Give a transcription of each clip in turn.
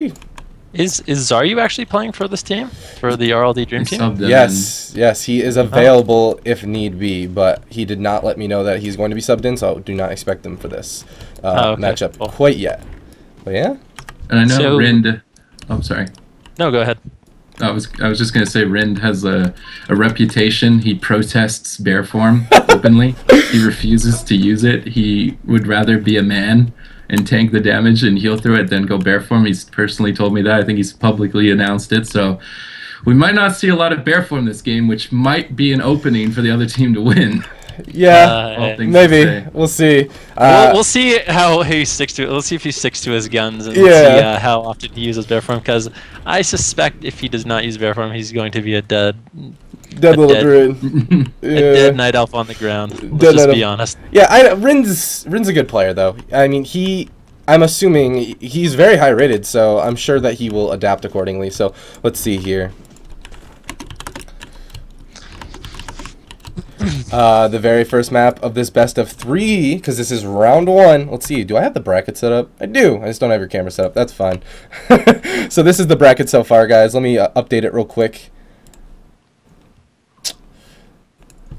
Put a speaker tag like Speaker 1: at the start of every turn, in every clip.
Speaker 1: Is Xaryu actually playing for this team? For the RLDream Team?
Speaker 2: Yes, yes, he is available if need be, but he did not let me know that he's going to be subbed in, so do not expect him for this matchup quite yet. But yeah.
Speaker 3: And I know Rynd. Oh, sorry.
Speaker 1: No, go ahead.
Speaker 3: I was just gonna say Rynd has a reputation. He protests bear form openly. He refuses to use it. He would rather be a man and tank the damage and heal through it than go bear form. He's personally told me that. I think he's publicly announced it. So we might not see a lot of bear form this game, which might be an opening for the other team to win.
Speaker 2: Yeah, maybe. We'll see.
Speaker 1: We'll see how he sticks to it. Let's see if he sticks to his guns and see how often he uses bear form. Because I suspect if he does not use bear form, he's going to be a dead
Speaker 2: little druid.
Speaker 1: A dead night elf on the ground. Let's just be honest.
Speaker 2: Yeah, Rynd's a good player though. I mean, I'm assuming he's very high rated, so I'm sure that he will adapt accordingly. So let's see here. The very first map of this best of 3, because this is round 1. Let's see, do I have the bracket set up? I do. I just don't have your camera set up. That's fine. So this is the bracket so far, guys. Let me update it real quick.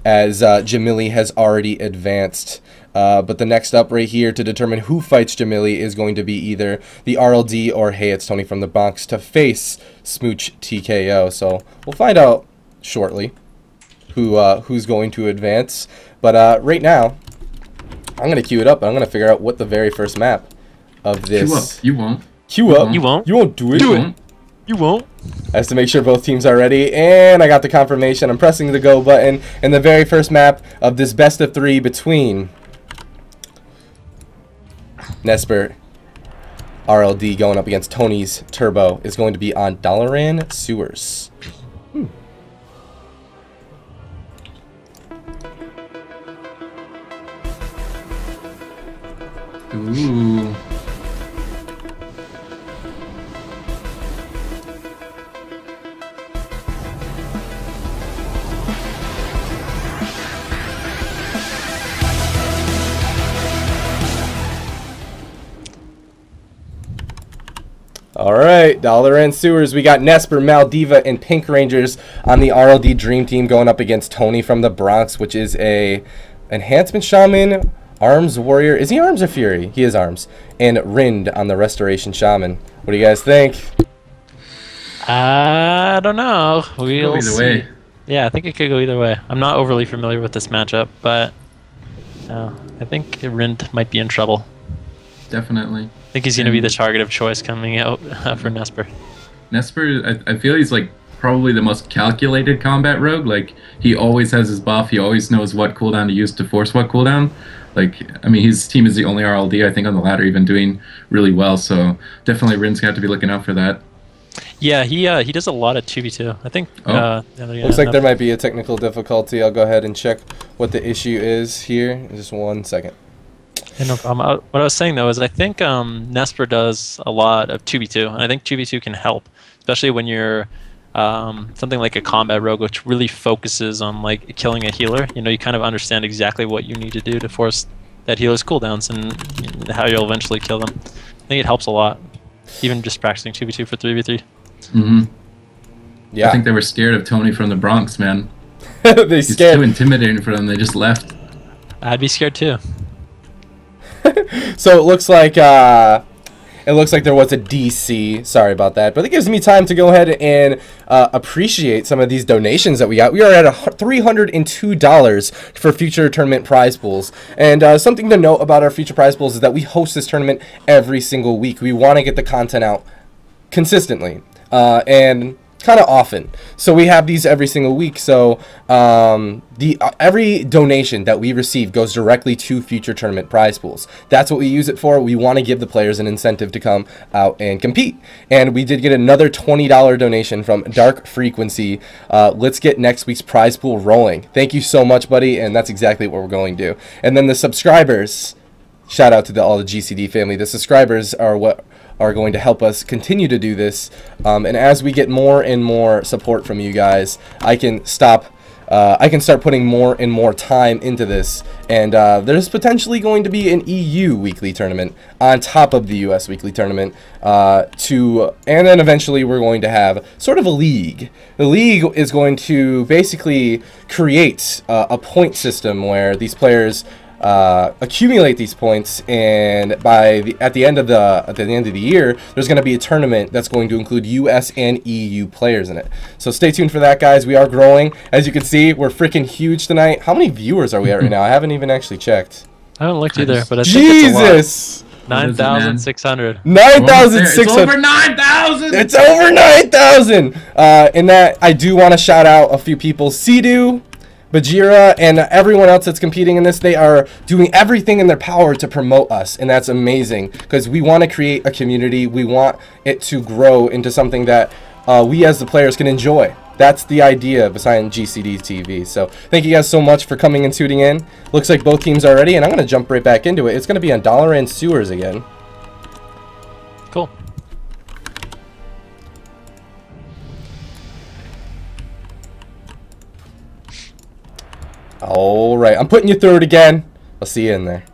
Speaker 2: As Jamili has already advanced. But the next up right here to determine who fights Jamili is going to be either the RLD or Hey, it's Tony from the Bronx to face Smooch TKO. So we'll find out shortly who's going to advance. But right now, I'm going to queue it up, and I'm going to figure out what the very first map of this...
Speaker 3: Queue up. You won't.
Speaker 2: Queue up.
Speaker 1: You won't.
Speaker 2: You won't do it.
Speaker 1: Do it. You won't.
Speaker 2: I have to make sure both teams are ready, and I got the confirmation. I'm pressing the go button, and the very first map of this best of 3 between Nessper, RLD going up against Tony's Turbo is going to be on Dalaran Sewers.
Speaker 3: Ooh.
Speaker 2: Alright, Dalaran Sewers, we got Nessper, Maldiva, and Pinkrangerz on the RLDream Team going up against Tony from the Bronx, which is a Enhancement Shaman, Arms Warrior. Is he Arms or Fury? He is Arms. And Rynd on the Restoration Shaman. What do you guys think?
Speaker 1: I don't know. We'll
Speaker 3: either way.
Speaker 1: Yeah, I think it could go either way. I'm not overly familiar with this matchup, but I think Rynd might be in trouble.
Speaker 3: Definitely.
Speaker 1: I think he's going to be the target of choice coming out for Nessper.
Speaker 3: Nessper, I feel he's like probably the most calculated combat rogue. Like, he always has his buff. He always knows what cooldown to use to force what cooldown. Like, I mean, his team is the only RLD, I think, on the ladder, even doing really well. So definitely Rynd's got to be looking out for that.
Speaker 1: Yeah, he does a lot of 2v2. I think.
Speaker 2: Looks like there might be a technical difficulty. I'll go ahead and check what the issue is here. Just 1 second.
Speaker 1: Yeah, no problem. What I was saying though is I think Nessper does a lot of 2v2, and I think 2v2 can help, especially when you're something like a combat rogue, which really focuses on like killing a healer. You know, you kind of understand exactly what you need to do to force that healer's cooldowns and how you'll eventually kill them. I think it helps a lot, even just practicing 2v2 for 3v3.
Speaker 3: Mm-hmm.
Speaker 2: Yeah.
Speaker 3: I think they were scared of Tony from the Bronx, man.
Speaker 2: He's scared.
Speaker 3: Too intimidating for them. They just left.
Speaker 1: I'd be scared too.
Speaker 2: So it looks like there was a DC. Sorry about that, but it gives me time to go ahead and appreciate some of these donations that we got. We are at $302 for future tournament prize pools. And something to note about our future prize pools is that we host this tournament every single week. We want to get the content out consistently and kind of often, so we have these every single week. So every donation that we receive goes directly to future tournament prize pools. That's what we use it for. We want to give the players an incentive to come out and compete. And we did get another $20 donation from Dark Frequency. Let's get next week's prize pool rolling. Thank you so much, buddy, and that's exactly what we're going to do. And then the subscribers, shout out to all the GCD family. The subscribers are what are going to help us continue to do this, and as we get more and more support from you guys, I can stop I can start putting more and more time into this. And there's potentially going to be an EU weekly tournament on top of the US weekly tournament. And then eventually we're going to have sort of a league. The league is going to basically create a point system where these players accumulate these points, and at the end of the year, there's going to be a tournament that's going to include US and EU players in it. So stay tuned for that, guys. We are growing. As you can see, we're freaking huge tonight. How many viewers are we at right now? I haven't even actually checked.
Speaker 1: I haven't looked either, but I think
Speaker 2: Jesus!
Speaker 1: it's a lot. 9,600.
Speaker 2: 9,600.
Speaker 3: It's over 9,000.
Speaker 2: It's over 9,000. In that, I do want to shout out a few people. Sidu, Bajira, and everyone else that's competing in this. They are doing everything in their power to promote us, and that's amazing because we want to create a community. We want it to grow into something that we as the players can enjoy. That's the idea behind GCD TV. So thank you guys so much for coming and tuning in. Looks like both teams are ready, and I'm going to jump right back into it. It's going to be on Dollar and Sewers again.
Speaker 1: Cool.
Speaker 2: All right, I'm putting you through it again. I'll see you in there.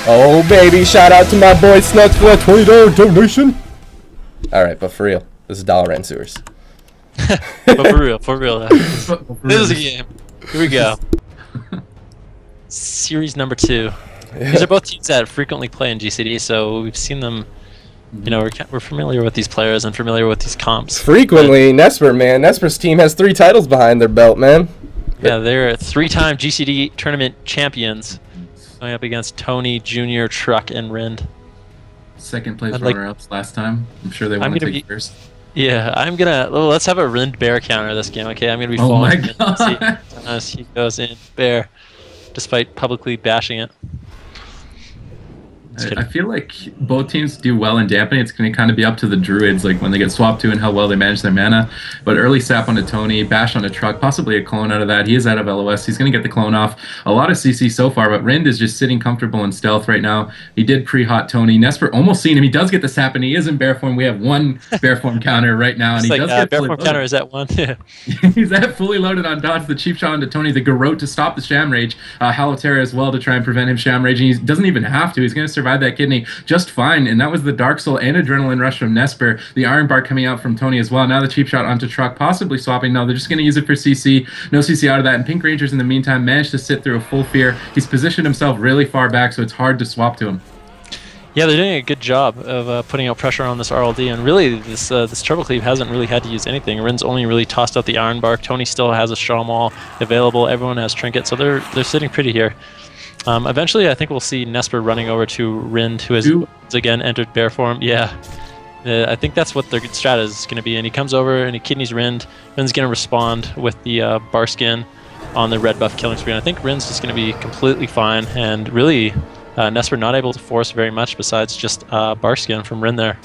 Speaker 2: Oh, baby, shout out to my boy Snuts for that $20 donation. All right, but for real, this is Dollar and Sewers.
Speaker 1: But for real. This is a game. Here we go. Series number 2. These are both teams that frequently play in GCD, so we've seen them. You know, we're familiar with these players and familiar with these comps.
Speaker 2: Frequently, Nessper, man. Nesper's team has 3 titles behind their belt, man.
Speaker 1: Yeah, they're 3-time GCD tournament champions, going up against Tony, Junior, Truck, and Rynd.
Speaker 3: Second place runner-ups last time. I'm sure they want to take first.
Speaker 1: Yeah, let's have a Rynd bear counter this game, okay? I'm gonna be
Speaker 3: oh my
Speaker 1: following
Speaker 3: God.
Speaker 1: as he goes in bear, despite publicly bashing it.
Speaker 3: I feel like both teams do well in dampening. It's going to kind of be up to the Druids, like when they get swapped to and how well they manage their mana. But early sap onto Tony, bash on a Truck, possibly a clone out of that. He is out of LOS. He's going to get the clone off. A lot of CC so far, but Rynd is just sitting comfortable in stealth right now. He did pre-hot Tony. Nessper almost seen him. He does get the sap, and he is in bear form. We have 1 bear form counter right now, and he does get
Speaker 1: bear form counter is at 1.
Speaker 3: He's at fully loaded on dodge. The cheap shot onto Tony, the Garrote to stop the Sham Rage. Halotera as well to try and prevent him Sham Raging. He doesn't even have to. He's going to survive that kidney just fine, and that was the Dark Soul and Adrenaline Rush from Nessper. The Iron Bark coming out from Tony as well. Now the cheap shot onto Truck, possibly swapping. No, they're just going to use it for CC. No CC out of that, and Pinkrangerz in the meantime managed to sit through a full fear. He's positioned himself really far back, so it's hard to swap to him.
Speaker 1: Yeah, they're doing a good job of putting out pressure on this RLD, and really this Turbo Cleave hasn't really had to use anything. Rynd's only really tossed out the Iron Bark. Tony still has a Straw Maul available. Everyone has Trinket, so they're sitting pretty here. Eventually, I think we'll see Nessper running over to Rynd, who has again entered bear form. Yeah, I think that's what their strat is going to be. And he comes over and he kidneys Rynd. Rynd's going to respond with the bar skin on the red buff killing spree. And I think Rynd's just going to be completely fine. And really, Nessper not able to force very much besides just bar skin from Rynd there.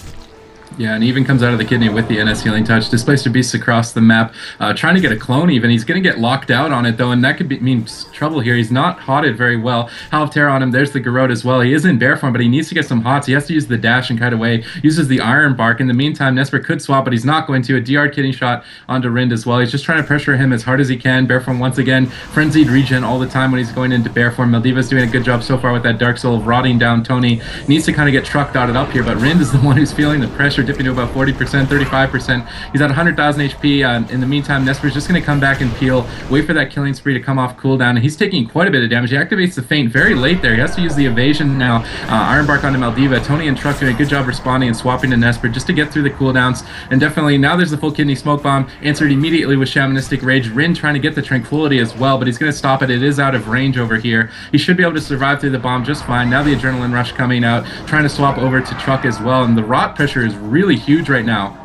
Speaker 3: Yeah, and he even comes out of the kidney with the NS Healing Touch. Displacer Beasts across the map, trying to get a clone even. He's going to get locked out on it, though, and that could mean trouble here. He's not hotted very well. Halotera on him. There's the Garrote as well. He is in bear form, but he needs to get some hots. He has to use the dash and kite away. Uses the Iron Bark. In the meantime, Nessper could swap, but he's not going to. A DR kidney shot onto Rynd as well. He's just trying to pressure him as hard as he can. Bear form once again. Frenzied regen all the time when he's going into bear form. Maldiva's doing a good job so far with that Dark Soul of rotting down Tony. Needs to kind of get Truck dotted up here, but Rynd is the one who's feeling the pressure, dipping to about 40%. 35%. He's at 100,000 HP. In the meantime, Nesper's just going to come back and peel, wait for that killing spree to come off cooldown, and he's taking quite a bit of damage. He activates the feint very late there. He has to use the evasion now. Iron Bark onto Maldiva. Tony and Truck doing a good job responding and swapping to Nessper just to get through the cooldowns. And definitely now there's the full kidney smoke bomb, answered immediately with Shamanistic Rage. Rynd trying to get the Tranquility as well, but he's going to stop it. It is out of range over here. He should be able to survive through the bomb just fine. Now the Adrenaline Rush coming out, trying to swap over to Truck as well, and the rot pressure is really huge right now.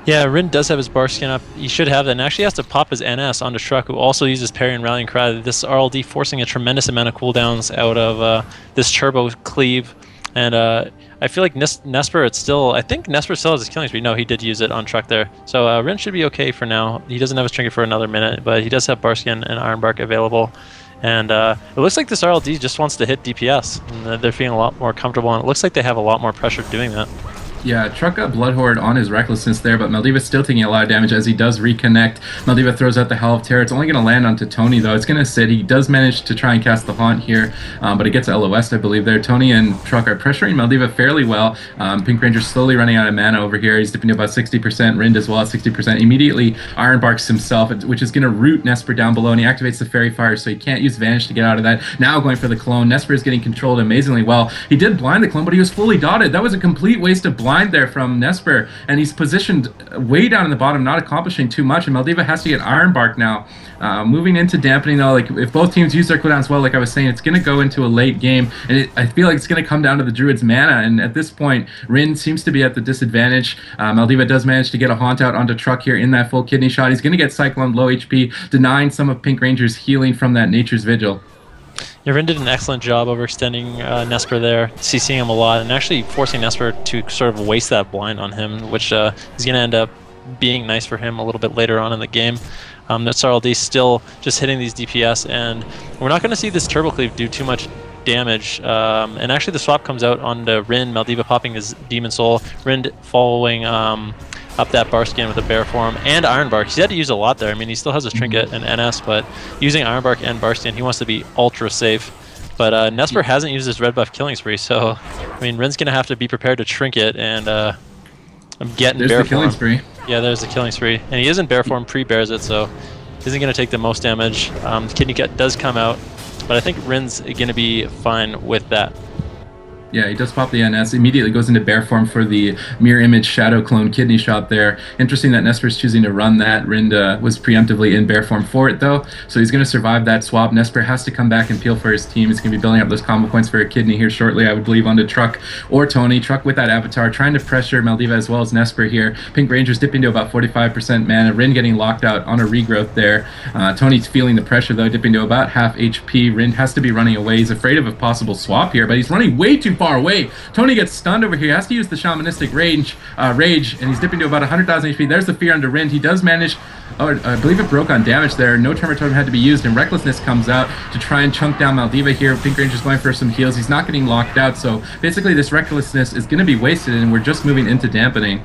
Speaker 1: Yeah, Rynd does have his bar skin up. He should have that, and actually has to pop his NS onto Truck, who also uses parry and rallying cry. This RLD forcing a tremendous amount of cooldowns out of this turbo cleave. And I feel like Nessper, it's still, I think Nessper still has his killing spree. No, he did use it on Truck there. So Rynd should be okay for now. He doesn't have his trinket for another minute, but he does have Barskin and Ironbark available. And it looks like this RLD just wants to hit DPS, and they're feeling a lot more comfortable, and it looks like they have a lot more pressure doing that.
Speaker 3: Yeah, Truck got Blood Horde on his Recklessness there, but Maldiva's still taking a lot of damage as he does reconnect. Maldiva throws out the Hell of Terror. It's only going to land onto Tony, though. It's going to sit. He does manage to try and cast the Haunt here, but it gets LOS, I believe, there. Tony and Truck are pressuring Maldiva fairly well. Pinkrangerz slowly running out of mana over here. He's dipping to about 60%. Rynd as well at 60%. Immediately Ironbarks himself, which is going to root Nessper down below, and he activates the Fairy Fire, so he can't use Vanish to get out of that. Now going for the Clone. Nessper is getting controlled amazingly well. He did blind the Clone, but he was fully dotted. That was a complete waste of blind there from Nessper. And he's positioned way down in the bottom, not accomplishing too much, and Maldiva has to get Ironbark now. Moving into dampening, though, like if both teams use their cooldowns well, like I was saying, it's going to go into a late game, and I feel like it's going to come down to the Druid's mana, and at this point, Rynd seems to be at the disadvantage. Maldiva does manage to get a Haunt out onto Truck here in that full kidney shot. He's going to get Cyclone low HP, denying some of Pinkrangerz healing from that Nature's Vigil.
Speaker 1: Yeah, Rynd did an excellent job overextending Nessper there, CCing him a lot, and actually forcing Nessper to sort of waste that blind on him, which is going to end up being nice for him a little bit later on in the game. This RLD still just hitting these DPS, and we're not going to see this Turbo Cleave do too much damage. And actually the swap comes out onto Rynd, Maldiva popping his Demon Soul, Rynd following up that Barskin with a Bear Form and Ironbark. He's had to use a lot there. I mean, he still has his Trinket and NS, but using Ironbark and Barskin, he wants to be ultra safe. But Nessper hasn't used his red buff killing spree, so I mean, Rynd's going to have to be prepared to Trinket, and I'm getting
Speaker 3: there's
Speaker 1: Bear
Speaker 3: the killing
Speaker 1: Form.
Speaker 3: spree.
Speaker 1: Yeah, there's the killing spree. And he is in Bear Form, pre-bears it, so isn't going to take the most damage. Kidney Cut does come out, but I think Rynd's going to be fine with that.
Speaker 3: Yeah, he does pop the NS, immediately goes into bear form for the mirror image shadow clone kidney shot there. Interesting that Nessper's choosing to run that. Rynd was preemptively in bear form for it though, so he's going to survive that swap. Nessper has to come back and peel for his team. He's going to be building up those combo points for a kidney here shortly, I would believe, onto Truck or Tony. Truck with that avatar, trying to pressure Maldiva as well as Nessper here. Pinkrangerz dipping to about 45% mana. Rynd getting locked out on a regrowth there. Tony's feeling the pressure though, dipping to about half HP. Rynd has to be running away. He's afraid of a possible swap here, but he's running way too far away. Tony gets stunned over here. He has to use the shamanistic rage, and he's dipping to about 100,000 HP. There's the fear under Rynd. He does manage, I believe it broke on damage there. No Tremor Totem had to be used, and Recklessness comes out to try and chunk down Maldiva here. Pinkrangerz going for some heals. He's not getting locked out, so basically this Recklessness is going to be wasted, and we're just moving into dampening.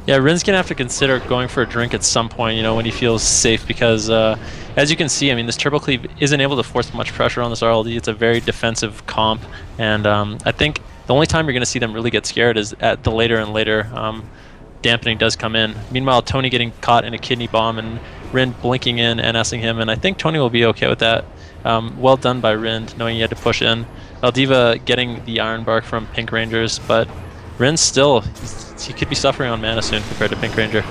Speaker 1: Yeah, Rynd's going to have to consider going for a drink at some point, you know, when he feels safe, because as you can see, I mean, this Turbo Cleave isn't able to force much pressure on this RLD. It's a very defensive comp, and I think the only time you're going to see them really get scared is at the later and later dampening does come in. Meanwhile, Tony getting caught in a kidney bomb and Rynd blinking in, NSing him, and I think Tony will be okay with that. Well done by Rynd, knowing he had to push in. Maldiva getting the Ironbark from Pinkrangerz, but Rynd still, he could be suffering on mana soon compared to Pinkranger.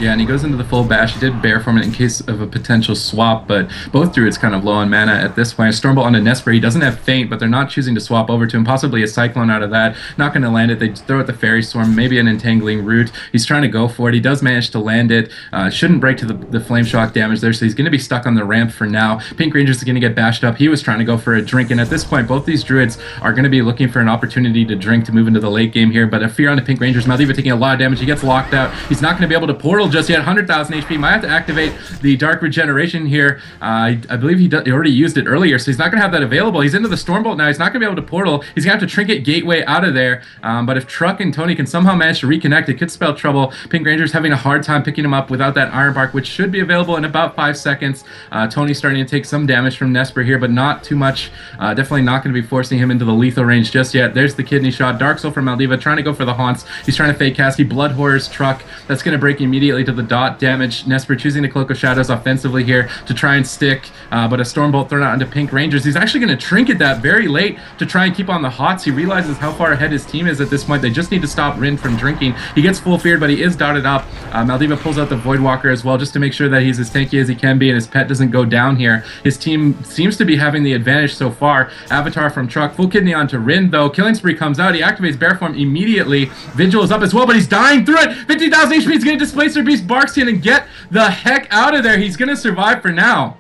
Speaker 3: Yeah, and he goes into the full bash. He did bear form it in case of a potential swap, but both Druids kind of low on mana at this point. Stormbolt onto Nessper. He doesn't have Feint, but they're not choosing to swap over to him. Possibly a Cyclone out of that. Not going to land it. They throw out the Fairy Storm, maybe an Entangling Root. He's trying to go for it. He does manage to land it. Shouldn't break to the Flame Shock damage there, so he's going to be stuck on the ramp for now. Pinkrangerz is going to get bashed up. He was trying to go for a drink, and at this point, both these Druids are going to be looking for an opportunity to drink to move into the late game here, but a fear onto Pinkrangerz. Maldiva taking a lot of damage. He gets locked out. He's not going to be able to portal just yet. 100,000 HP. Might have to activate the Dark Regeneration here. I believe he already used it earlier, so he's not going to have that available. He's into the Stormbolt now. He's not going to be able to portal. He's going to have to Trinket Gateway out of there, but if Truck and Tony can somehow manage to reconnect, it could spell trouble. Pinkrangerz having a hard time picking him up without that Ironbark, which should be available in about 5 seconds. Tony's starting to take some damage from Nessper here, but not too much. Definitely not going to be forcing him into the lethal range just yet. There's the Kidney Shot. Dark Soul from Maldiva trying to go for the Haunts. He's trying to fake cast. He Blood Horrors Truck. That's going to break immediately to the dot damage. Nessper choosing to Cloak of Shadows offensively here to try and stick, but a Stormbolt thrown out into Pinkrangerz. He's actually going to Trinket that very late to try and keep on the Hots. He realizes how far ahead his team is at this point. They just need to stop Rynd from drinking. He gets full feared, but he is dotted up. Maldiva pulls out the Voidwalker as well, just to make sure that he's as tanky as he can be and his pet doesn't go down here. His team seems to be having the advantage so far. Avatar from Truck, full kidney onto Rynd though. Killing Spree comes out. He activates Bear Form immediately. Vigil is up as well, but he's dying through it. 50,000 HP. He's going to displace their Beast Barksian and get the heck out of there. He's going to survive for now.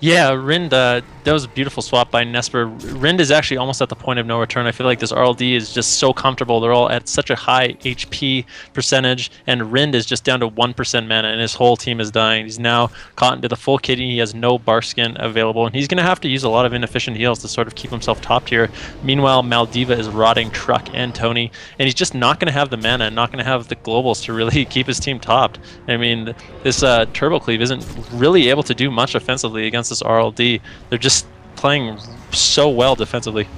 Speaker 1: Yeah, Rynd, that was a beautiful swap by Nessper. Rynd is actually almost at the point of no return. I feel like this RLD is just so comfortable. They're all at such a high HP percentage, and Rynd is just down to 1% mana, and his whole team is dying. He's now caught into the full kidney. He has no bark skin available, and he's going to have to use a lot of inefficient heals to sort of keep himself top tier. Meanwhile, Maldiva is rotting Truck and Tony, and he's just not going to have the mana and not going to have the globals to really keep his team topped. I mean, this Turbo Cleave isn't really able to do much offensively against this RLD. They're just playing so well defensively.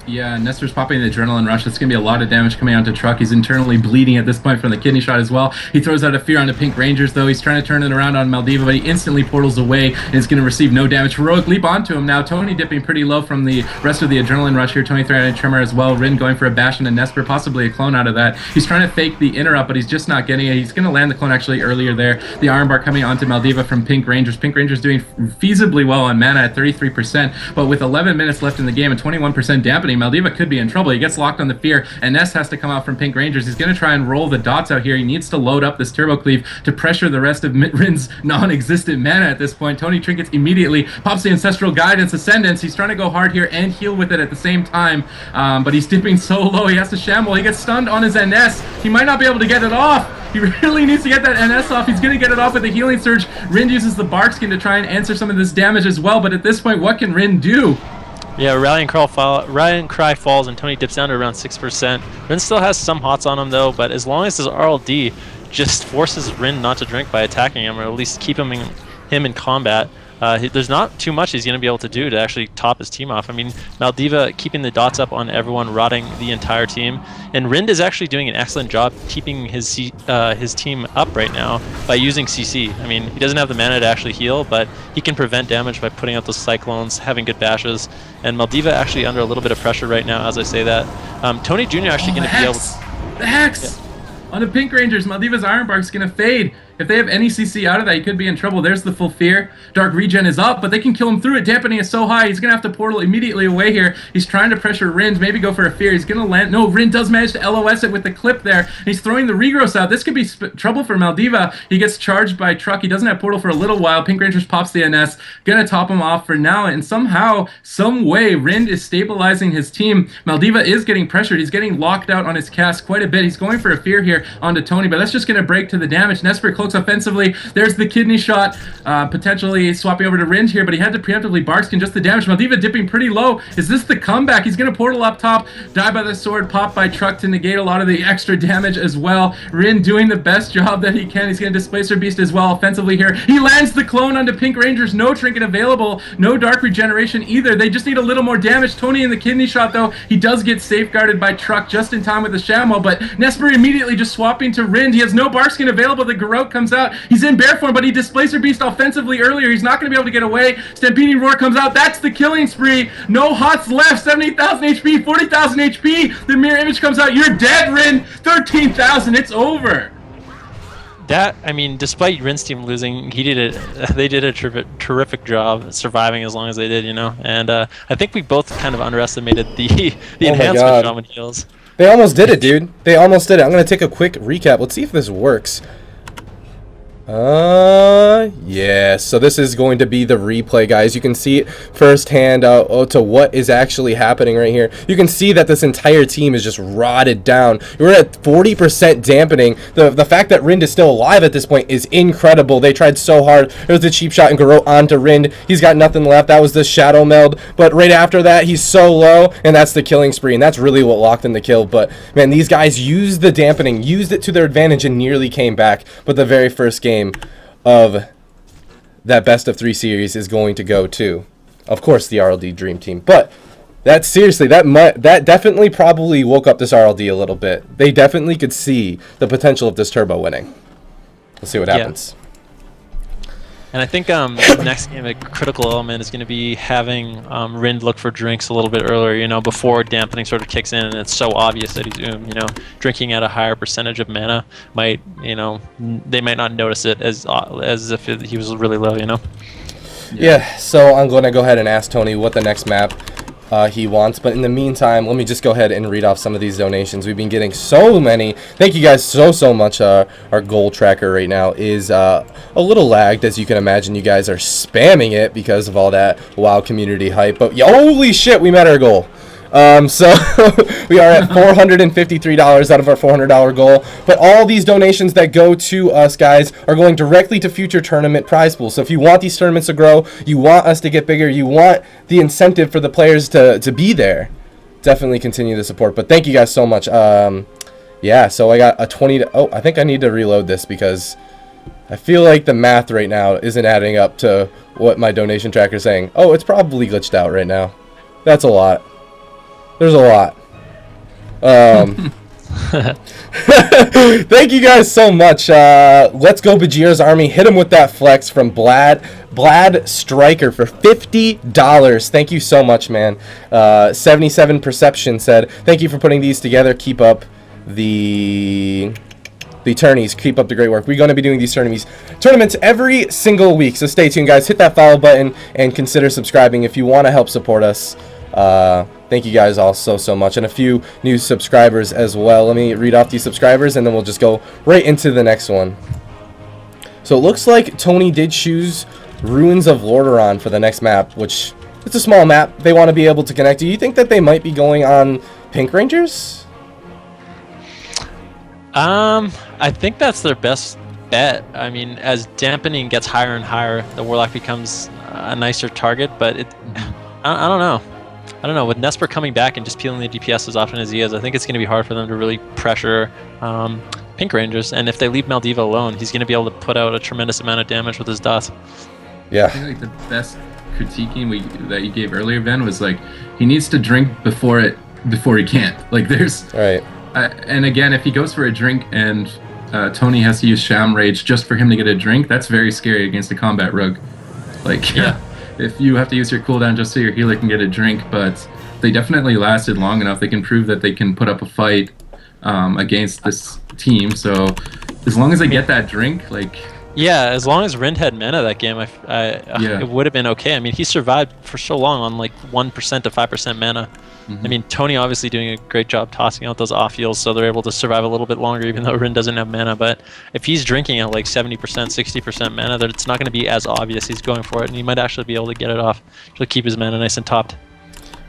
Speaker 3: Yeah, Nesper's popping the Adrenaline Rush. It's going to be a lot of damage coming onto Truck. He's internally bleeding at this point from the kidney shot as well. He throws out a Fear onto Pinkrangerz, though. He's trying to turn it around on Maldiva, but he instantly portals away and is going to receive no damage. Heroic Leap onto him now. Tony dipping pretty low from the rest of the Adrenaline Rush here. Tony throwing out a Tremor as well. Rynd going for a bash into Nessper, possibly a clone out of that. He's trying to fake the interrupt, but he's just not getting it. He's going to land the clone actually earlier there. The Armbar coming onto Maldiva from Pinkrangerz. Pinkrangerz doing feasibly well on mana at 33%, but with 11 minutes left in the game and 21% dampening, Maldiva could be in trouble. He gets locked on the Fear, and Ness has to come out from Pinkrangerz. He's going to try and roll the dots out here. He needs to load up this Turbo Cleave to pressure the rest of Rynd's non-existent mana at this point. Tony trinkets immediately, pops the Ancestral Guidance, Ascendance. He's trying to go hard here and heal with it at the same time, but he's dipping so low. He has to shamble. He gets stunned on his NS. He might not be able to get it off. He really needs to get that NS off. He's going to get it off with the Healing Surge. Rynd uses the Bark Skin to try and answer some of this damage as well, but at this point, what can Rynd do?
Speaker 1: Yeah, Rallying Cry falls and Tony dips down to around 6%. Rynd still has some hots on him though, but as long as his RLD just forces Rynd not to drink by attacking him, or at least keep him in combat, there's not too much he's going to be able to do to actually top his team off. I mean, Maldiva keeping the dots up on everyone, rotting the entire team, and Rynd is actually doing an excellent job keeping his team up right now by using CC. I mean, he doesn't have the mana to actually heal, but he can prevent damage by putting out those Cyclones, having good bashes, and Maldiva actually under a little bit of pressure right now as I say that. Tony Jr. actually going to be able to...
Speaker 3: The Hex! Yeah. On the Pinkrangerz, Maldiva's Iron Bark's going to fade. If they have any CC out of that, he could be in trouble. There's the full Fear. Dark Regen is up, but they can kill him through it. Dampening is so high, he's going to have to portal immediately away here. He's trying to pressure Rynd, maybe go for a Fear. He's going to land... No, Rynd does manage to LOS it with the clip there. And he's throwing the Regross out. This could be trouble for Maldiva. He gets charged by Truck. He doesn't have portal for a little while. Pinkrangerz pops the NS. Going to top him off for now, and somehow, some way, Rynd is stabilizing his team. Maldiva is getting pressured. He's getting locked out on his cast quite a bit. He's going for a Fear here onto Tony, but that's just going to break to the damage. Nessper cloaks offensively. There's the kidney shot, potentially swapping over to Rynd here, but he had to preemptively Barkskin just the damage. Maldiva dipping pretty low. Is this the comeback? He's going to portal up top, die by the sword, pop by Truck to negate a lot of the extra damage as well. Rynd doing the best job that he can. He's going to Displacer Beast as well offensively here. He lands the clone onto Pinkrangerz. No trinket available. No Dark Regeneration either. They just need a little more damage. Tony in the kidney shot, though. He does get safeguarded by Truck just in time with the Shamwell, but Nessper immediately just swapping to Rynd. He has no Barkskin available. The Garrote comes out. He's in bear form, but he Displacer Beast offensively earlier. He's not going to be able to get away. Stampeding Roar comes out. That's the killing spree. No hots left. 70,000 HP, 40,000 HP. The mirror image comes out. You're dead, Rynd. 13,000. It's over.
Speaker 1: That, I mean, despite Rynd's team losing, they did a terrific job surviving as long as they did, you know. And I think we both kind of underestimated the enhancement Shaman heals.
Speaker 2: They almost did it, dude. They almost did it. I'm going to take a quick recap. Let's see if this works. Yeah, so this is going to be the replay, guys. You can see it firsthand to what is actually happening right here. You can see that this entire team is just rotted down. We're at 40% dampening. The fact that Rynd is still alive at this point is incredible. They tried so hard. There was the cheap shot and Garrote onto Rynd. He's got nothing left. That was the Shadow Meld, but right after that, he's so low, and that's the killing spree, and that's really what locked in the kill. But, man, these guys used the dampening, used it to their advantage, and nearly came back. But the very first game of that best of 3 series is going to go to, of course, the RLDream Team. But that seriously, that definitely probably woke up this RLD a little bit. They definitely could see the potential of this turbo winning. Let's see what happens.
Speaker 1: And I think the next game, a critical element is going to be having Rynd look for drinks a little bit earlier, you know, before dampening sort of kicks in, and it's so obvious that he's, you know, drinking at a higher percentage of mana might, you know, they might not notice it as if he was really low, you know.
Speaker 2: Yeah, so I'm going to go ahead and ask Tony what the next map he wants. But in the meantime, let me just go ahead and read off some of these donations. We've been getting so many. Thank you guys so much. Our goal tracker right now is a little lagged, as you can imagine. You guys are spamming it because of all that WoW community hype. But holy shit, we met our goal. So we are at $453 out of our $400 goal, but all these donations that go to us, guys, are going directly to future tournament prize pools. So if you want these tournaments to grow, you want us to get bigger, you want the incentive for the players to be there, definitely continue the support. But thank you guys so much. Yeah, so I got a 20 to, oh, I think I need to reload this because I feel like the math right now isn't adding up to what my donation tracker is saying. Oh, it's probably glitched out right now. That's a lot. There's a lot. Thank you guys so much. Let's go Bajir's Army. Hit him with that flex from Blad Striker for $50. Thank you so much, man. 77 Perception said, thank you for putting these together. Keep up the tourneys. Keep up the great work. We're going to be doing these tournaments every single week. So stay tuned, guys. Hit that follow button and consider subscribing if you want to help support us. Thank you guys all so much, and a few new subscribers as well. Let me read off these subscribers and then we'll just go right into the next one. So it looks like Tony did choose Ruins of Lordaeron for the next map, which it's a small map. They want to be able to connect. Do you think that they might be going on Pinkrangerz?
Speaker 1: I think that's their best bet. I mean, as dampening gets higher and higher, the Warlock becomes a nicer target, but I don't know. With Nessper coming back and just peeling the DPS as often as he is, I think it's going to be hard for them to really pressure Pinkrangerz. And if they leave Maldiva alone, he's going to be able to put out a tremendous amount of damage with his dots.
Speaker 2: Yeah.
Speaker 3: I think like the best critiquing that you gave earlier, Ben, was like he needs to drink before he can't. Like there's
Speaker 2: right.
Speaker 3: And again, if he goes for a drink and Tony has to use Sham Rage just for him to get a drink, that's very scary against a combat rogue. Like
Speaker 1: yeah.
Speaker 3: If you have to use your cooldown just so your healer can get a drink, but they definitely lasted long enough. They can prove that they can put up a fight against this team. So as long as they get that drink, like...
Speaker 1: Yeah, as long as Rynd had mana that game, it would have been okay. I mean, he survived for so long on like 1% to 5% mana. I mean, Tony obviously doing a great job tossing out those off heals, so they're able to survive a little bit longer, even though Rynd doesn't have mana. But if he's drinking at like 70%, 60% mana, then it's not going to be as obvious he's going for it, and he might actually be able to get it off to keep his mana nice and topped.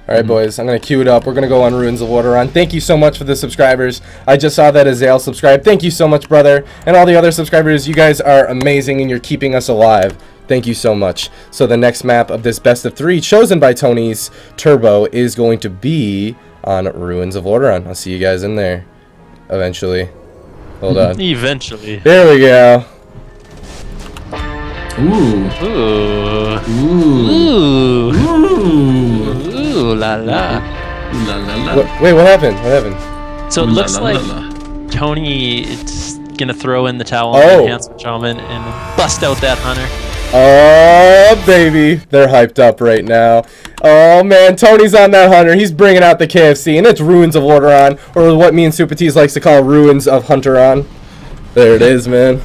Speaker 2: All right, boys, I'm going to queue it up. We're going to go on Ruins of Lordaeron. Thank you so much for the subscribers. I just saw that Azale subscribed. Thank you so much, brother. And all the other subscribers, you guys are amazing, and you're keeping us alive. Thank you so much. So the next map of this best of 3, chosen by Tony's Turbo, is going to be on Ruins of Lordaeron. I'll see you guys in there eventually. Hold on.
Speaker 1: Eventually.
Speaker 2: There we go.
Speaker 3: Ooh.
Speaker 1: Ooh. Ooh, la la.
Speaker 3: La la la.
Speaker 2: Wait, what happened? What happened?
Speaker 1: So it looks
Speaker 3: La, la,
Speaker 1: like
Speaker 3: la, la.
Speaker 1: Tony is gonna throw in the towel on the Enhancement Shaman and bust out that Hunter.
Speaker 2: Oh, baby. They're hyped up right now. Oh, man. Tony's on that Hunter. He's bringing out the KFC, and it's Ruins of Lordaeron, or what me and Supatees likes to call Ruins of Hunteron. There it is, man.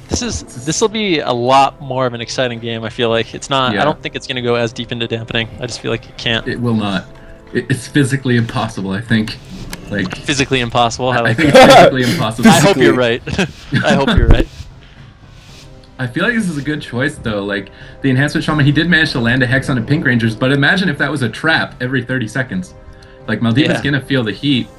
Speaker 1: This will be a lot more of an exciting game. I feel like it's not.
Speaker 3: Yeah.
Speaker 1: I don't think it's going to go as deep into dampening. I just feel like it can't.
Speaker 3: It will not. It's physically impossible, I think. Like
Speaker 1: physically impossible.
Speaker 3: I think it's physically impossible.
Speaker 1: I hope you're right. I hope you're right.
Speaker 3: I feel like this is a good choice, though. Like, the Enhancement Shaman, he did manage to land a Hex on a Pinkrangerz, but imagine if that was a trap every 30 seconds. Like, Maldiva's gonna feel the heat,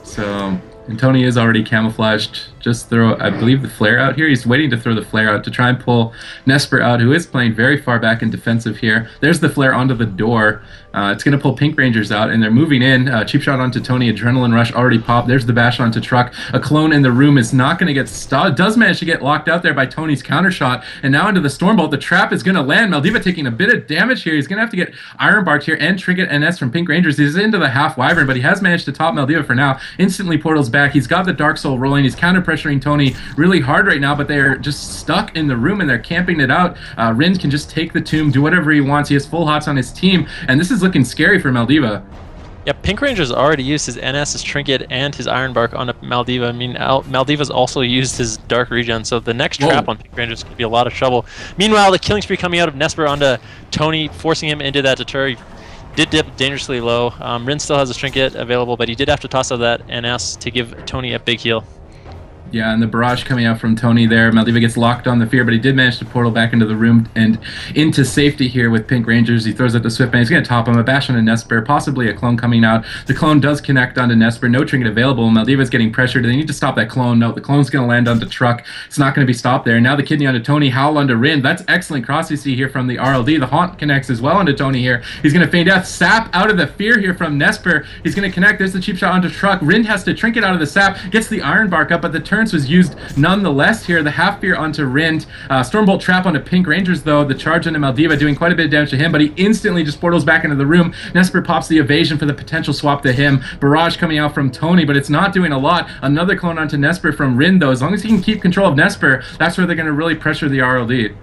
Speaker 3: so... And Tony is already camouflaged. Just throw, I believe, the flare out here. He's waiting to throw the flare out to try and pull Nessper out, who is playing very far back in defensive here. There's the flare onto the door. It's going to pull Pinkrangerz out, and they're moving in. Cheap shot onto Tony. Adrenaline Rush already popped. There's the bash onto Truck. A clone in the room is not going to get stopped. Does manage to get locked out there by Tony's counter shot. And now into the Stormbolt. The trap is going to land. Maldiva taking a bit of damage here. He's going to have to get Iron Barked here and Trinket NS from Pinkrangerz. He's into the half Wyvern, but he has managed to top Maldiva for now. Instantly portals back. He's got the Dark Soul rolling. He's counter pressuring Tony really hard right now, but they're just stuck in the room and they're camping it out. Rynd can just take the tomb, do whatever he wants. He has full hots on his team, and this is looking scary for Maldiva.
Speaker 1: Yeah, Pinkrangerz already used his NS, his Trinket, and his Iron Bark on Maldiva. I mean, Maldiva's also used his Dark Regen, so the next trap on Pinkrangerz could be a lot of trouble. Meanwhile, the killing spree coming out of Nessper onto Tony, forcing him into that deter. Did dip dangerously low. Rynd still has a trinket available, but he did have to toss out that NS to give Tony a big heal.
Speaker 3: Yeah, and the barrage coming out from Tony there. Maldiva gets locked on the fear, but he did manage to portal back into the room and into safety here with Pinkrangerz. He throws out the Swift Man. He's going to top him. A bash on a Nessper, possibly a clone coming out. The clone does connect onto Nessper. No trinket available. Maldiva's getting pressured. They need to stop that clone. No, the clone's going to land onto Truck. It's not going to be stopped there. Now the kidney onto Tony. Howl onto Rynd. That's excellent cross you see here from the RLD. The Haunt connects as well onto Tony here. He's going to feign death. Sap out of the fear here from Nessper. He's going to connect. There's the cheap shot onto Truck. Rynd has to trinket out of the sap. Gets the Iron Bark up, but the turns was used nonetheless here. The half fear onto Rynd. Stormbolt trap onto Pinkrangerz though. The charge onto Maldiva doing quite a bit of damage to him, but he instantly just portals back into the room. Nessper pops the evasion for the potential swap to him. Barrage coming out from Tony, but it's not doing a lot. Another clone onto Nessper from Rynd though. As long as he can keep control of Nessper, that's where they're going to really pressure the RLD.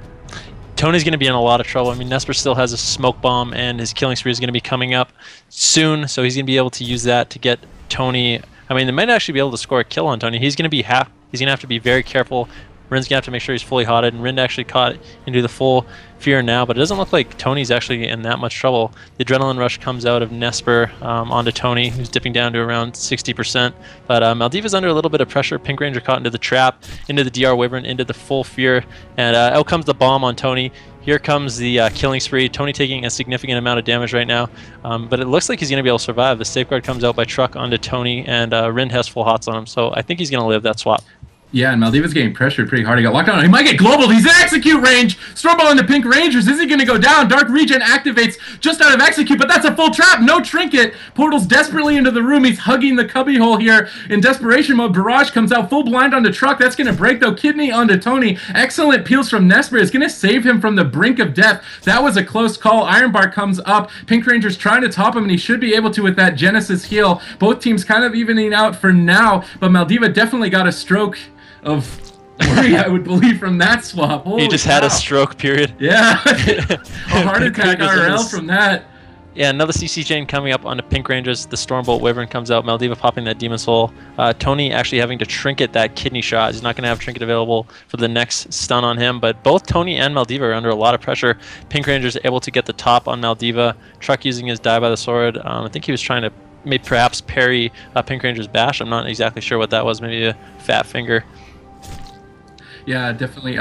Speaker 1: Tony's going to be in a lot of trouble. I mean, Nessper still has a smoke bomb, and his killing spree is going to be coming up soon, so he's going to be able to use that to get Tony. I mean, they might actually be able to score a kill on Tony. He's going to have to be very careful. Rynd's going to have to make sure he's fully hotted, and Rynd actually caught into the full fear now, but it doesn't look like Tony's actually in that much trouble. The adrenaline rush comes out of Nessper onto Tony, who's dipping down to around 60%, but Maldiva's under a little bit of pressure. Pinkrangerz caught into the trap, into the DR Wyvern, into the full fear, and out comes the bomb on Tony. Here comes the killing spree. Tony taking a significant amount of damage right now, but it looks like he's going to be able to survive. The safeguard comes out by Truck onto Tony, and Rynd has full hots on him, so I think he's going to live that swap.
Speaker 3: Yeah, and Maldiva's getting pressured pretty hard. He got locked on. He might get global. He's in execute range. Stormball into Pinkrangerz. Is he going to go down? Dark Regen activates just out of execute, but that's a full trap. No trinket. Portals desperately into the room. He's hugging the cubbyhole here in desperation mode. Barrage comes out full blind onto Truck. That's going to break, though. Kidney onto Tony. Excellent peels from Nessper. Is going to save him from the brink of death. That was a close call. Iron Bar comes up. Pinkrangerz trying to top him, and he should be able to with that Genesis heal. Both teams kind of evening out for now, but Maldiva definitely got a stroke of worry, I would believe, from that swap. Holy
Speaker 1: he just
Speaker 3: cow.
Speaker 1: had a stroke, period.
Speaker 3: Yeah. A heart attack IRL from that.
Speaker 1: Yeah, another CC chain coming up onto Pinkrangerz. The Stormbolt Wyvern comes out. Maldiva popping that Demon Soul. Tony actually having to trinket that kidney shot. He's not going to have trinket available for the next stun on him, but both Tony and Maldiva are under a lot of pressure. Pinkrangerz able to get the top on Maldiva. Truck using his die by the sword. I think he was trying to maybe perhaps parry Pinkrangerz bash. I'm not exactly sure what that was. Maybe a fat finger.
Speaker 3: Yeah, definitely.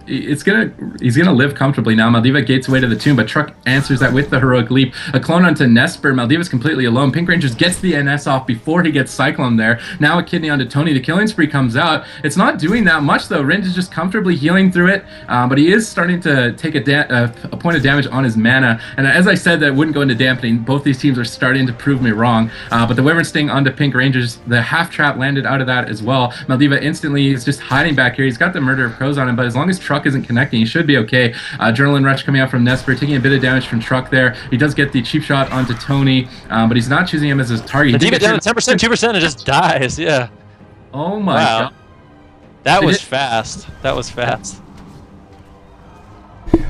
Speaker 3: He's gonna live comfortably now. Maldiva gates away to the tomb, but Truck answers that with the heroic leap. A clone onto Nessper. Maldiva's completely alone. Pinkrangerz gets the NS off before he gets Cyclone there. Now a kidney onto Tony. The killing spree comes out. It's not doing that much though. Rynd is just comfortably healing through it, but he is starting to take a point of damage on his mana. And as I said, that wouldn't go into dampening. Both these teams are starting to prove me wrong. But the Wyvern Sting onto Pinkrangerz. The half trap landed out of that as well. Maldiva instantly is just hiding back here. He's got the Murder of Crows on him, but as long as Truck isn't connecting, he should be okay. Adrenaline Rush coming out from Nessper, taking a bit of damage from Truck there. He does get the cheap shot onto Tony, but he's not choosing him as his target.
Speaker 1: Maldiva down to 10%, 2%, and just dies, yeah.
Speaker 3: Oh my god.
Speaker 1: That was fast. That was fast.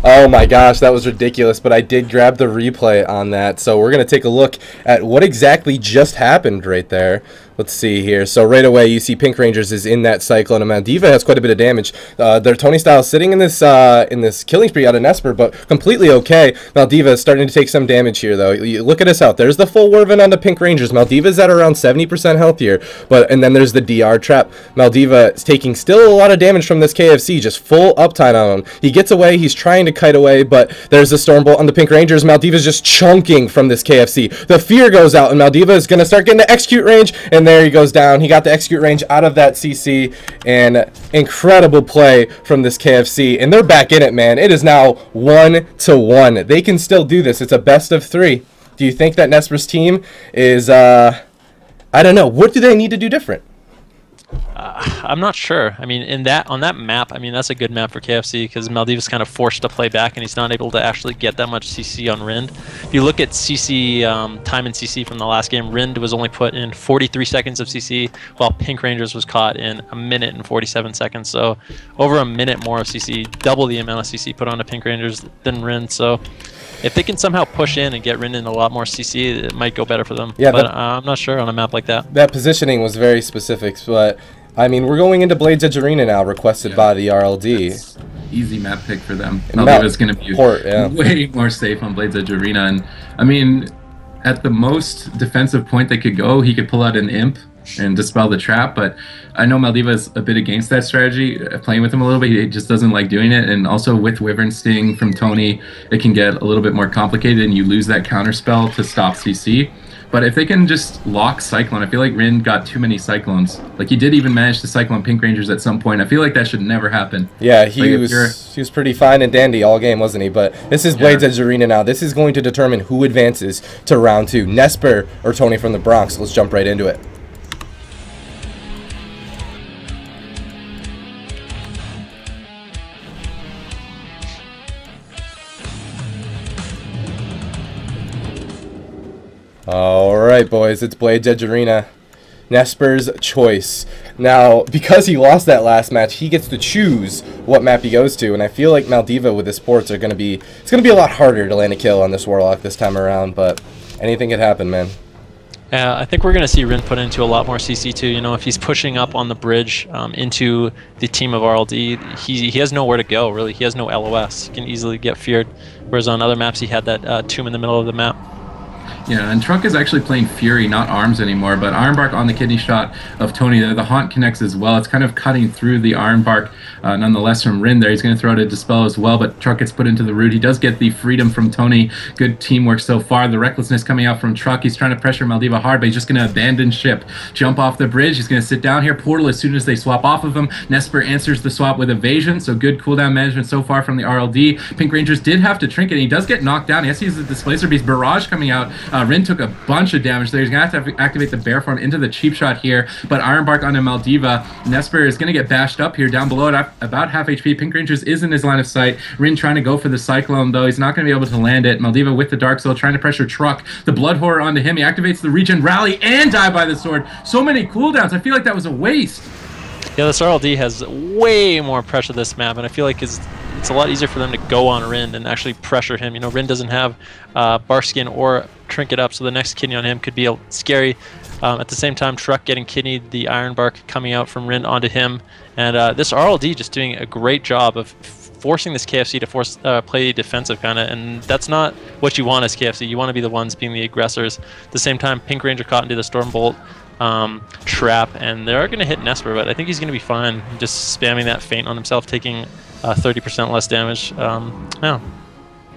Speaker 2: Oh my gosh, that was ridiculous, but I did grab the replay on that, so we're going to take a look at what exactly just happened right there. Let's see here. So right away, you see Pinkrangerz is in that Cyclone, and Maldiva has quite a bit of damage. Their Tony style sitting in this killing spree out of Nessper, but completely okay. Maldiva is starting to take some damage here, though. You look at us out. There's the full Wyvern onto Pinkrangerz. Maldiva's at around 70% health here, and then there's the DR trap. Maldiva is taking still a lot of damage from this KFC, just full uptime on him. He gets away. He's trying to kite away, but there's the Stormbolt on the Pinkrangerz. Maldiva's just chunking from this KFC. The fear goes out, and Maldiva is going to start getting to execute range, and there he goes down. He got the execute range out of that CC, and incredible play from this KFC, and they're back in it, man. It is now 1-1. They can still do this. It's a best of 3. Do you think that Nessper's team is, I don't know, what do they need to do different?
Speaker 1: I'm not sure. I mean, on that map, I mean, that's a good map for KFC because Maldiva's kind of forced to play back and he's not able to actually get that much CC on Rynd. If you look at CC time in CC from the last game, Rynd was only put in 43 seconds of CC, while Pinkrangerz was caught in 1 minute and 47 seconds. So over a minute more of CC, double the amount of CC put onto Pinkrangerz than Rynd. So if they can somehow push in and get Rynd in a lot more CC, it might go better for them. Yeah, but I'm not sure on a map like that.
Speaker 2: That positioning was very specific, but I mean, we're going into Blades Edge Arena now, requested by the RLD.
Speaker 3: easy map pick for them.
Speaker 2: And
Speaker 3: Maldiva's going to be
Speaker 2: yeah,
Speaker 3: way more safe on Blades Edge Arena. And I mean, at the most defensive point they could go, he could pull out an Imp and dispel the trap, but I know Maldiva's a bit against that strategy, playing with him a little bit. He just doesn't like doing it, and also with Wyvern Sting from Tony, it can get a little bit more complicated, and you lose that counter spell to stop CC. But if they can just lock Cyclone, I feel like Rynd got too many Cyclones. Like, he did even manage to Cyclone Pinkrangerz at some point. I feel like that should never happen.
Speaker 2: Yeah, he was pretty fine and dandy all game, wasn't he? But this is Blades Edge Arena now. This is going to determine who advances to round 2. Nessper or Tony from the Bronx. Let's jump right into it. Alright, boys, it's Blades Edge Arena. Nesper's choice. Now, because he lost that last match, he gets to choose what map he goes to, and I feel like Maldiva with his sports are gonna be a lot harder to land a kill on this Warlock this time around, but anything could happen, man.
Speaker 1: Yeah, I think we're going to see Rynd put into a lot more CC too. You know, if he's pushing up on the bridge into the team of RLD, he has nowhere to go, really. He has no LOS. He can easily get feared, whereas on other maps he had that tomb in the middle of the map.
Speaker 3: Yeah, and Truck is actually playing Fury, not Arms anymore, but Ironbark on the kidney shot of Tony there. The Haunt connects as well. It's kind of cutting through the Ironbark nonetheless from Rynd there. He's going to throw out a Dispel as well, but Truck gets put into the root. He does get the freedom from Tony. Good teamwork so far. The recklessness coming out from Truck. He's trying to pressure Maldiva hard, but he's just going to abandon ship. Jump off the bridge. He's going to sit down here. Portal as soon as they swap off of him. Nessper answers the swap with Evasion, so good cooldown management so far from the RLD. Pinkrangerz did have to Trinket, and he does get knocked down. Yes, he's the Displacer Beast. Barrage coming out. Rynd took a bunch of damage there. He's going to have to activate the Bear Form into the cheap shot here, but Ironbark onto Maldiva. Nessper is going to get bashed up here down below at about half HP. Pinkrangerz is in his line of sight. Rynd trying to go for the Cyclone, though. He's not going to be able to land it. Maldiva with the Dark Soul trying to pressure Truck. The Blood Horror onto him. He activates the Regen Rally and die by the sword. So many cooldowns. I feel like that was a waste.
Speaker 1: Yeah, this RLD has way more pressure this map, and I feel like it's a lot easier for them to go on Rynd and actually pressure him. You know, Rynd doesn't have Barkskin or Trinket up, so the next kidney on him could be scary. At the same time, Truck getting kidneyed, the Ironbark coming out from Rynd onto him, and this RLD just doing a great job of forcing this KFC to play defensive kind of, and that's not what you want as KFC. You want to be the ones being the aggressors. At the same time, Pinkranger caught into the Stormbolt trap, and they are going to hit Nessper, but I think he's going to be fine just spamming that feint on himself, taking 30% less damage. Yeah.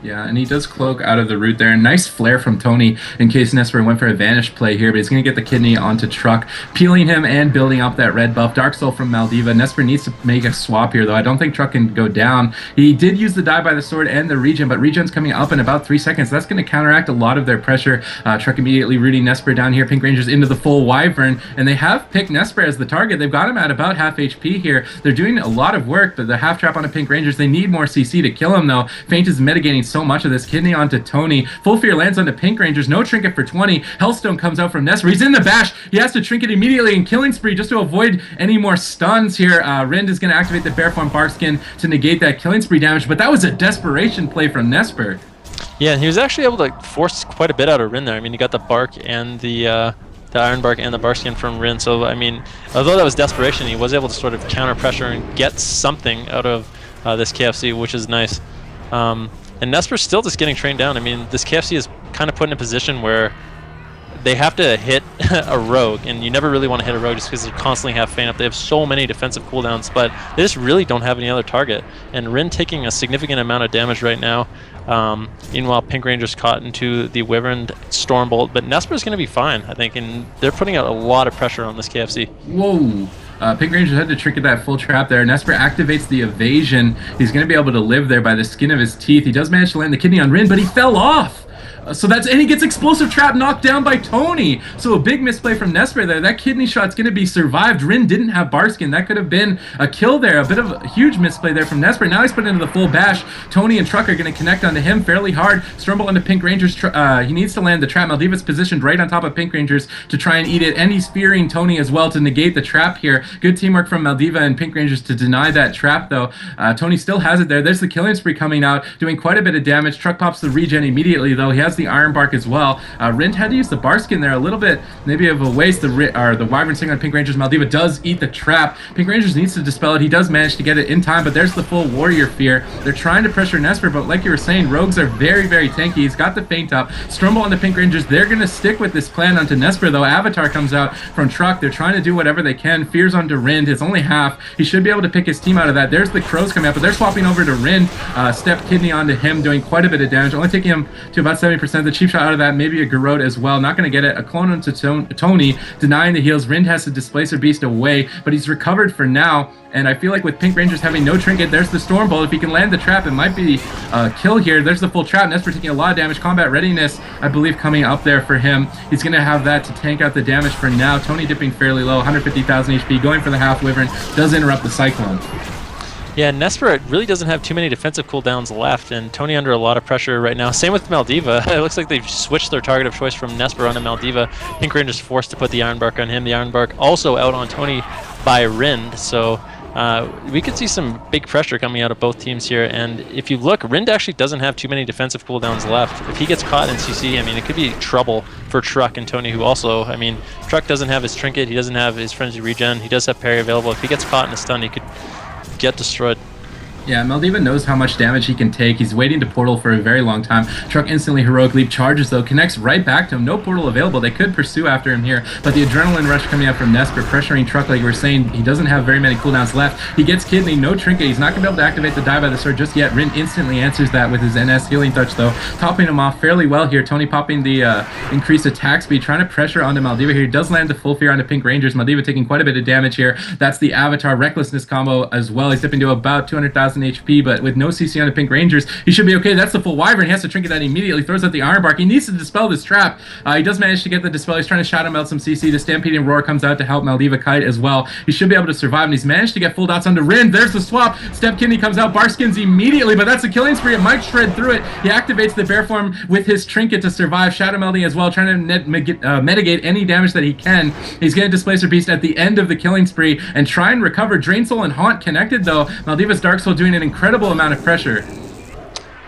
Speaker 3: Yeah, and he does cloak out of the root there. Nice flare from Tony in case Nessper went for a vanish play here, but he's going to get the kidney onto Truck, peeling him and building up that red buff. Dark Soul from Maldiva. Nessper needs to make a swap here, though. I don't think Truck can go down. He did use the die by the sword and the regen, but regen's coming up in about 3 seconds. That's going to counteract a lot of their pressure. Truck immediately rooting Nessper down here. Pinkrangerz into the full Wyvern, and they have picked Nessper as the target. They've got him at about half HP here. They're doing a lot of work, but the half trap on a Pinkrangerz, they need more CC to kill him, though. Feint is mitigating so much of this. Kidney onto Tony. Full Fear lands onto Pinkrangerz. No Trinket for 20. Hellstone comes out from Nessper. He's in the bash. He has to Trinket immediately in Killing Spree just to avoid any more stuns here. Rynd is going to activate the Bear Form Barkskin to negate that Killing Spree damage, but that was a desperation play from Nessper.
Speaker 1: Yeah, and he was actually able to force quite a bit out of Rynd there. I mean, he got the Bark and the Ironbark and the Barkskin from Rynd, so I mean, although that was desperation, he was able to sort of counter pressure and get something out of this KFC, which is nice. And Nesper's still just getting trained down. I mean, this KFC is kind of put in a position where they have to hit a rogue, and you never really want to hit a rogue just because they constantly have feint up. They have so many defensive cooldowns, but they just really don't have any other target. And Rynd taking a significant amount of damage right now. Meanwhile, Pinkrangerz caught into the Wyvern Stormbolt, but Nesper's going to be fine, I think, and they're putting out a lot of pressure on this KFC.
Speaker 3: Whoa! Pinkrangerz had to Trinket that full trap there. Nessper activates the evasion. He's going to be able to live there by the skin of his teeth. He does manage to land the kidney on Rynd, but he fell off. And he gets explosive trap knocked down by Tony. So a big misplay from Nessper there. That kidney shot's going to be survived. Rynd didn't have Barskin. That could have been a kill there. A bit of a huge misplay there from Nessper. Now he's put into the full bash. Tony and Truck are going to connect onto him fairly hard. Strumble onto Pinkrangerz. He needs to land the trap. Maldiva's positioned right on top of Pinkrangerz to try and eat it. And he's fearing Tony as well to negate the trap here. Good teamwork from Maldiva and Pinkrangerz to deny that trap, though. Tony still has it there. There's the Killing Spree coming out, doing quite a bit of damage. Truck pops the regen immediately, though. He has has the Iron Bark as well. Rynd had to use the Barskin there a little bit, maybe of a waste. The Wyvern sitting on Pinkrangerz. Maldiva does eat the trap. Pinkrangerz needs to dispel it. He does manage to get it in time, but there's the full Warrior Fear. They're trying to pressure Nessper, but like you were saying, Rogues are very, very tanky. He's got the Feint up. Strumble on the Pinkrangerz. They're going to stick with this plan onto Nessper, though. Avatar comes out from Truck. They're trying to do whatever they can. Fears onto Rynd. It's only half. He should be able to pick his team out of that. There's the Crows coming up, but they're swapping over to Rynd. Step Kidney onto him, doing quite a bit of damage, only taking him to about 70%. The cheap shot out of that, maybe a Garrote as well. Not going to get it. A clone onto Tony, denying the heals. Rynd has to Displacer Beast away, but he's recovered for now. And I feel like with Pinkrangerz having no trinket, there's the Stormbolt. If he can land the trap, it might be a kill here. There's the full trap. Nessper taking a lot of damage. Combat readiness, I believe, coming up there for him. He's going to have that to tank out the damage for now. Tony dipping fairly low, 150,000 HP, going for the half Wyvern. Does interrupt the Cyclone.
Speaker 1: Yeah, Nessper really doesn't have too many defensive cooldowns left, and Tony under a lot of pressure right now. Same with Maldiva. It looks like they've switched their target of choice from Nessper onto Maldiva. Pinkrangerz forced to put the Iron Bark on him. The Iron Bark also out on Tony by Rynd, so we could see some big pressure coming out of both teams here. And if you look, Rynd actually doesn't have too many defensive cooldowns left. If he gets caught in CC, I mean, it could be trouble for Truck and Tony, who also, I mean, Truck doesn't have his trinket, he doesn't have his frenzy regen, he does have parry available. If he gets caught in a stun, he could get destroyed.
Speaker 3: Yeah, Maldiva knows how much damage he can take. He's waiting to portal for a very long time. Truck instantly Heroic Leap charges, though, connects right back to him. No portal available. They could pursue after him here, but the adrenaline rush coming out from Nessper, pressuring Truck, like we were saying. He doesn't have very many cooldowns left. He gets Kidney, no trinket. He's not going to be able to activate the Die by the Sword just yet. Rynd instantly answers that with his NS Healing Touch, though, topping him off fairly well here. Tony popping the increased attack speed, trying to pressure onto Maldiva here. He does land the full fear onto Pinkrangerz. Maldiva taking quite a bit of damage here. That's the Avatar Recklessness combo as well. He's dipping to about 200,000 HP, but with no CC on the Pinkrangerz, he should be okay. That's the full Wyvern. He has to trinket that immediately. Throws out the Iron Bark. He needs to dispel this trap. He does manage to get the dispel. He's trying to shadow melt some CC. The Stampeding Roar comes out to help Maldiva kite as well. He should be able to survive, and he's managed to get full dots onto Rynd. There's the swap. Step Kidney comes out. Barskins immediately, but that's a killing spree. It might shred through it. He activates the bear form with his trinket to survive. Shadow melting as well, trying to mitigate any damage that he can. He's going to Displacer Beast at the end of the killing spree and try and recover. Drain Soul and Haunt connected, though. Maldiva's Dark Soul doing an incredible amount of pressure.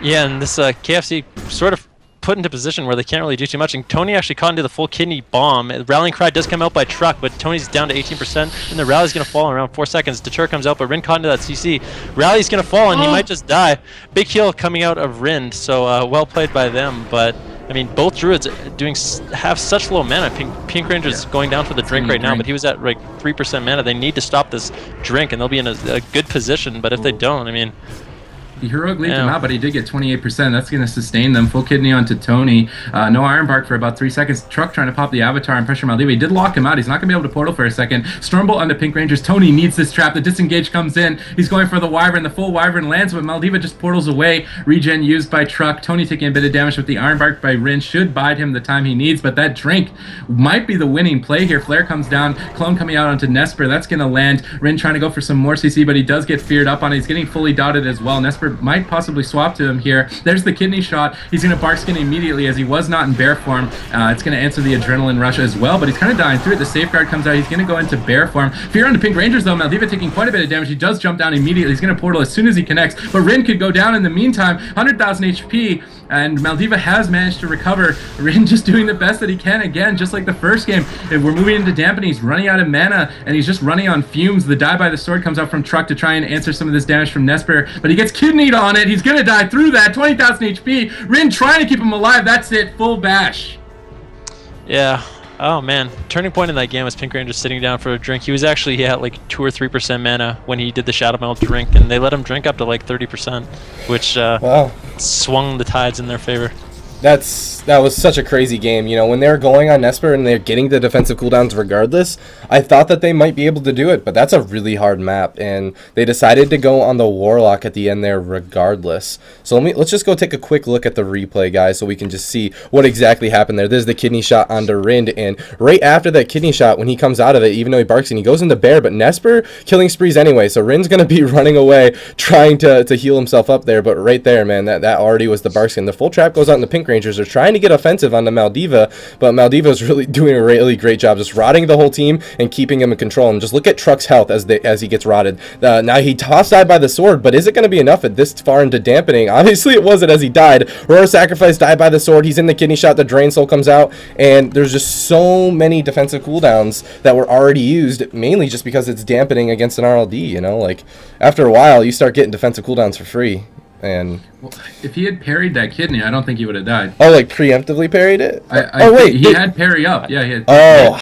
Speaker 1: Yeah, and this KFC sort of put into position where they can't really do too much, and Tony actually caught into the full Kidney bomb. Rallying Cry does come out by Truck, but Tony's down to 18%, and the rally's going to fall in around 4 seconds. Deter comes out, but Rynd caught into that CC. Rally's going to fall, and he might just die. Big heal coming out of Rynd, so well played by them, but I mean, both Druids have such low mana. Pinkrangerz going down for the drink right now, but he was at like 3% mana. They need to stop this drink, and they'll be in a good position, but if they don't, I mean,
Speaker 3: He Heroic Leaped him out, but he did get 28%. That's going to sustain them. Full Kidney onto Tony. No Iron Bark for about 3 seconds. Truck trying to pop the Avatar and pressure Maldiva. He did lock him out. He's not going to be able to portal for a second. Stormbolt onto Pinkrangerz. Tony needs this trap. The disengage comes in. He's going for the Wyvern. The full Wyvern lands, but Maldiva just portals away. Regen used by Truck. Tony taking a bit of damage with the Iron Bark by Rynd. Should bide him the time he needs, but that drink might be the winning play here. Flare comes down. Clone coming out onto Nessper. That's going to land. Rynd trying to go for some more CC, but he does get feared up on it. He's getting fully dotted as well. Nessper might possibly swap to him here. There's the Kidney shot. He's going to Barkskin immediately as he was not in bear form. It's going to answer the Adrenaline Rush as well, but he's kind of dying through it. The Safeguard comes out. He's going to go into bear form. Fear onto Pinkrangerz, though. Maldiva taking quite a bit of damage. He does jump down immediately. He's going to portal as soon as he connects, but Rynd could go down in the meantime. 100,000 HP, and Maldiva has managed to recover. Rynd just doing the best that he can again, just like the first game. If we're moving into dampening, he's running out of mana, and he's just running on fumes. The Die by the Sword comes out from Truck to try and answer some of this damage from Nessper, but he gets kidneyed on it. He's going to die through that. 20,000 HP. Rynd trying to keep him alive. That's it. Full bash.
Speaker 1: Yeah. Oh man, turning point in that game was Pinkrangerz sitting down for a drink. He was actually at like 2 or 3% mana when he did the Shadow Melt drink, and they let him drink up to like 30%, which
Speaker 2: wow,
Speaker 1: swung the tides in their favor.
Speaker 2: That was such a crazy game. You know, when they were going on Nessper and they're getting the defensive cooldowns regardless, I thought that they might be able to do it, but that's a really hard map, and they decided to go on the Warlock at the end there regardless. So let's just go take a quick look at the replay, guys, so we can just see what exactly happened there. There's the kidney shot onto Rynd, and right after that kidney shot, when he comes out of it, even though he barks and he goes into bear, but Nessper killing sprees anyway, so Rynd's going to be running away trying to heal himself up there, but right there, man, that already was the barkskin. The full trap goes out in the pink Pinkrangerz are trying to get offensive on the Maldiva, but Maldiva's really doing a really great job just rotting the whole team and keeping him in control. And just look at Truck's health as he gets rotted. Now he tossed died by the sword, but is it going to be enough at this far into dampening? Obviously it wasn't as he died. Aurora Sacrifice died by the sword. He's in the kidney shot. The Drain Soul comes out, and there's just so many defensive cooldowns that were already used, mainly just because it's dampening against an RLD, you know? Like, after a while, you start getting defensive cooldowns for free. And
Speaker 3: well, if he had parried that kidney, I don't think he would have died.
Speaker 2: oh, like preemptively parried it?
Speaker 3: Oh wait, he had parry up. Yeah, he had.
Speaker 2: Oh,